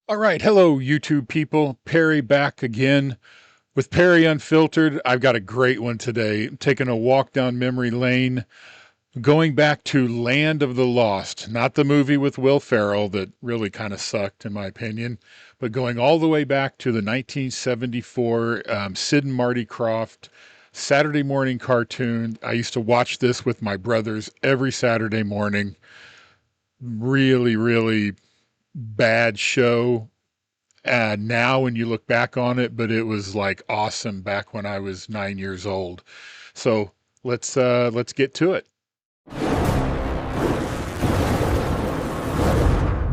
All right. Hello, YouTube people. Perry back again with Perry Unfiltered. I've got a great one today. I'm taking a walk down memory lane, going back to Land of the Lost, not the movie with Will Ferrell that really kind of sucked, in my opinion, but going all the way back to the 1974 Sid and Marty Krofft Saturday morning cartoon. I used to watch this with my brothers every Saturday morning. Really, really bad show now when you look back on it, but it was like awesome back when I was 9 years old. So let's get to it.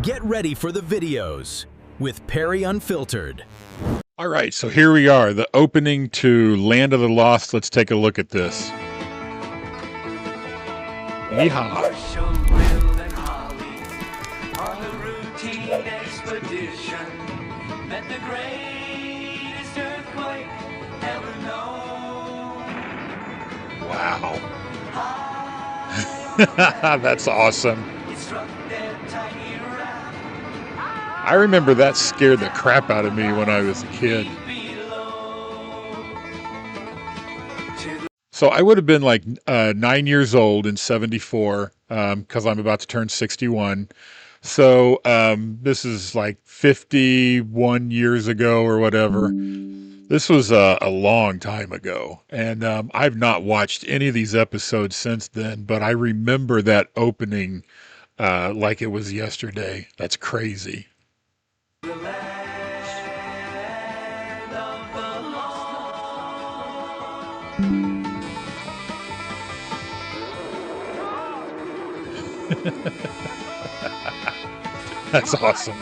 Get ready for the videos with Perry Unfiltered. All right, so here we are, the opening to Land of the Lost. Let's take a look at this. Yeehaw. Marshall, Will, and Holly on a routine expedition met the greatest earthquake ever known. Wow. That's awesome. It struck their tiny raft I remember that scared the crap out of me when I was a kid. below. To the So I would have been like 9 years old in 74 because I'm about to turn 61. So this is like 51 years ago or whatever. This was a long time ago. And I've not watched any of these episodes since then, but I remember that opening like it was yesterday. That's crazy. land of the That's awesome.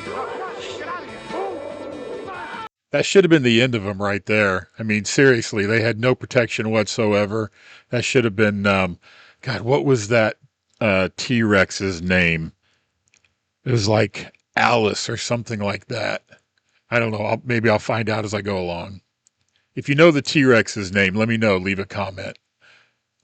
That should have been the end of them right there. I mean, seriously, they had no protection whatsoever. That should have been, God, what was that T Rex's name? It was like Alice or something like that. I don't know. Maybe I'll find out as I go along. If you know the T Rex's name, let me know. Leave a comment.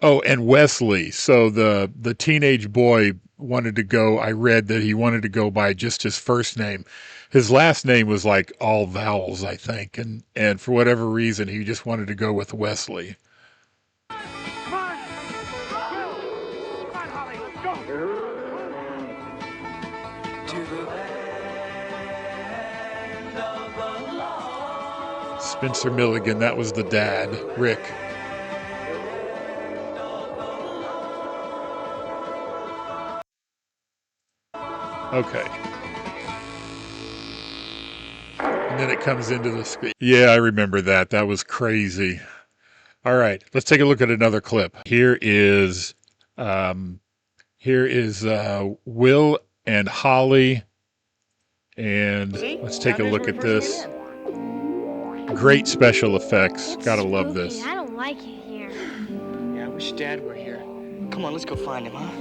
Oh, and Wesley. So the teenage boy wanted to go. I read that he wanted to go by just his first name. His last name was like all vowels, I think, and for whatever reason, he just wanted to go with Wesley. to the land of the lost. Spencer Milligan, that was the dad, Rick. Okay. And then it comes into the screen. Yeah, I remember that. That was crazy. All right, let's take a look at another clip. Um, here is Will and Holly, and let's take a look at this. Great special effects. Gotta love this. I don't like it here. Yeah, I wish Dad were here. Come on, let's go find him, huh?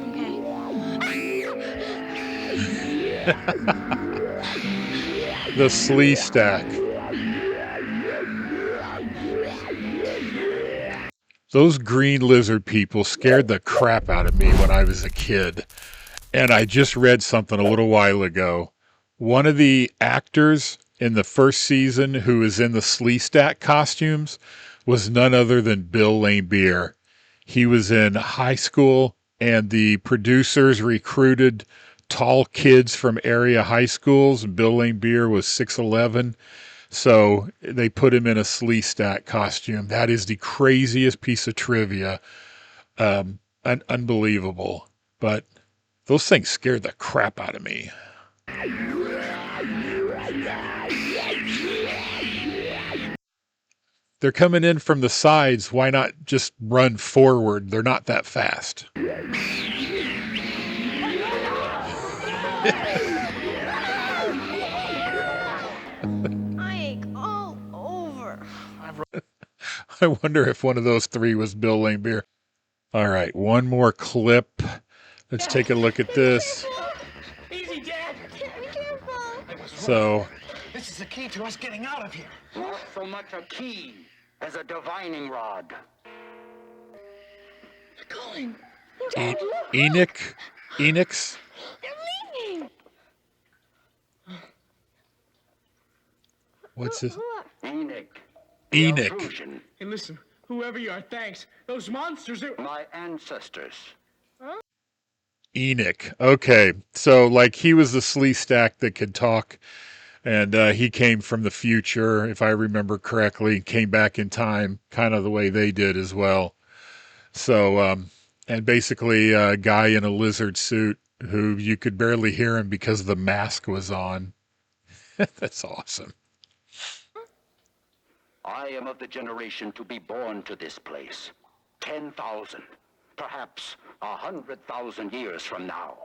The Slee Stack. Those green lizard people scared the crap out of me when I was a kid. And I just read something a little while ago. One of the actors in the first season who is in the Slee Stack costumes was none other than Bill Laimbeer. He was in high school, and the producers recruited tall kids from area high schools. And Bill Laimbeer was 6'11". So they put him in a Slee Stack costume. That is the craziest piece of trivia. Unbelievable. But those things scared the crap out of me. They're coming in from the sides. Why not just run forward? They're not that fast. I ache all over. I wonder if one of those three was Bill Laimbeer. All right, one more clip. Let's take a look at this. Easy, Dad! Be careful. So, This is the key to us getting out of here. Not so much a key as a divining rod. They're going. Enix? They're leaving. What's his? Enoch. The Enoch. Altrusian, Hey, listen, whoever you are, thanks. Those monsters are... my ancestors. Enoch. Okay, so like he was the slee stack that could talk, and he came from the future, if I remember correctly, came back in time, kind of the way they did as well. So, and basically a guy in a lizard suit who you could barely hear him because the mask was on. That's awesome. I am of the generation to be born to this place. 10,000, perhaps 100,000 years from now.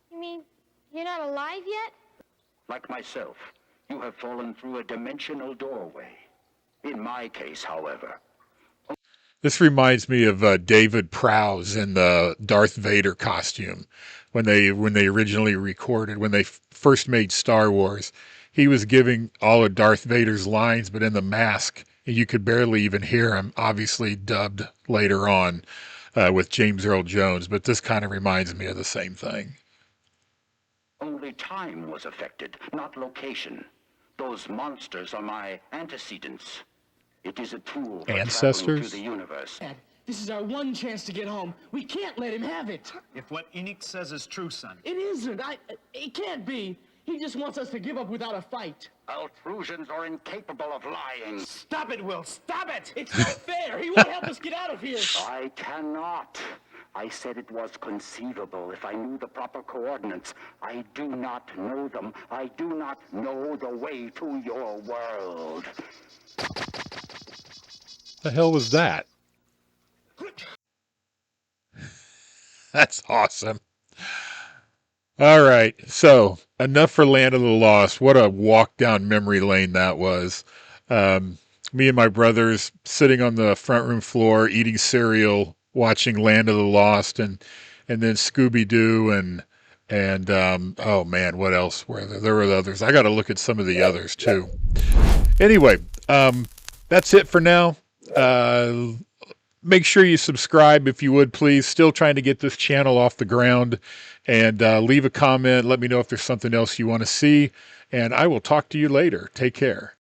You mean you're not alive yet? Like myself, you have fallen through a dimensional doorway. In my case, however, This reminds me of David Prowse in the Darth Vader costume when they originally recorded, when they first made Star Wars. He was giving all of Darth Vader's lines, but in the mask, and you could barely even hear him. Obviously dubbed later on with James Earl Jones, but this kind of reminds me of the same thing. only time was affected, not location. Those monsters are my antecedents. It is a tool for traveling Ancestors? through the universe. Dad, this is our one chance to get home. We can't let him have it. If what Enoch says is true, son. It isn't. It can't be. He just wants us to give up without a fight. Altrusians are incapable of lying. Stop it, Will. Stop it. It's not fair. He won't help us get out of here. I cannot. I said it was conceivable if I knew the proper coordinates. I do not know them. I do not know the way to your world. The hell was that? That's awesome. All right, so enough for Land of the Lost. What a walk down memory lane that was. Me and my brothers sitting on the front room floor eating cereal, watching Land of the Lost, and then Scooby Doo and oh man, what else were there? There were others. I got to look at some of the others too. Anyway, that's it for now. Make sure you subscribe if you would, please. Still trying to get this channel off the ground. And leave a comment. Let me know if there's something else you want to see. And I will talk to you later. Take care.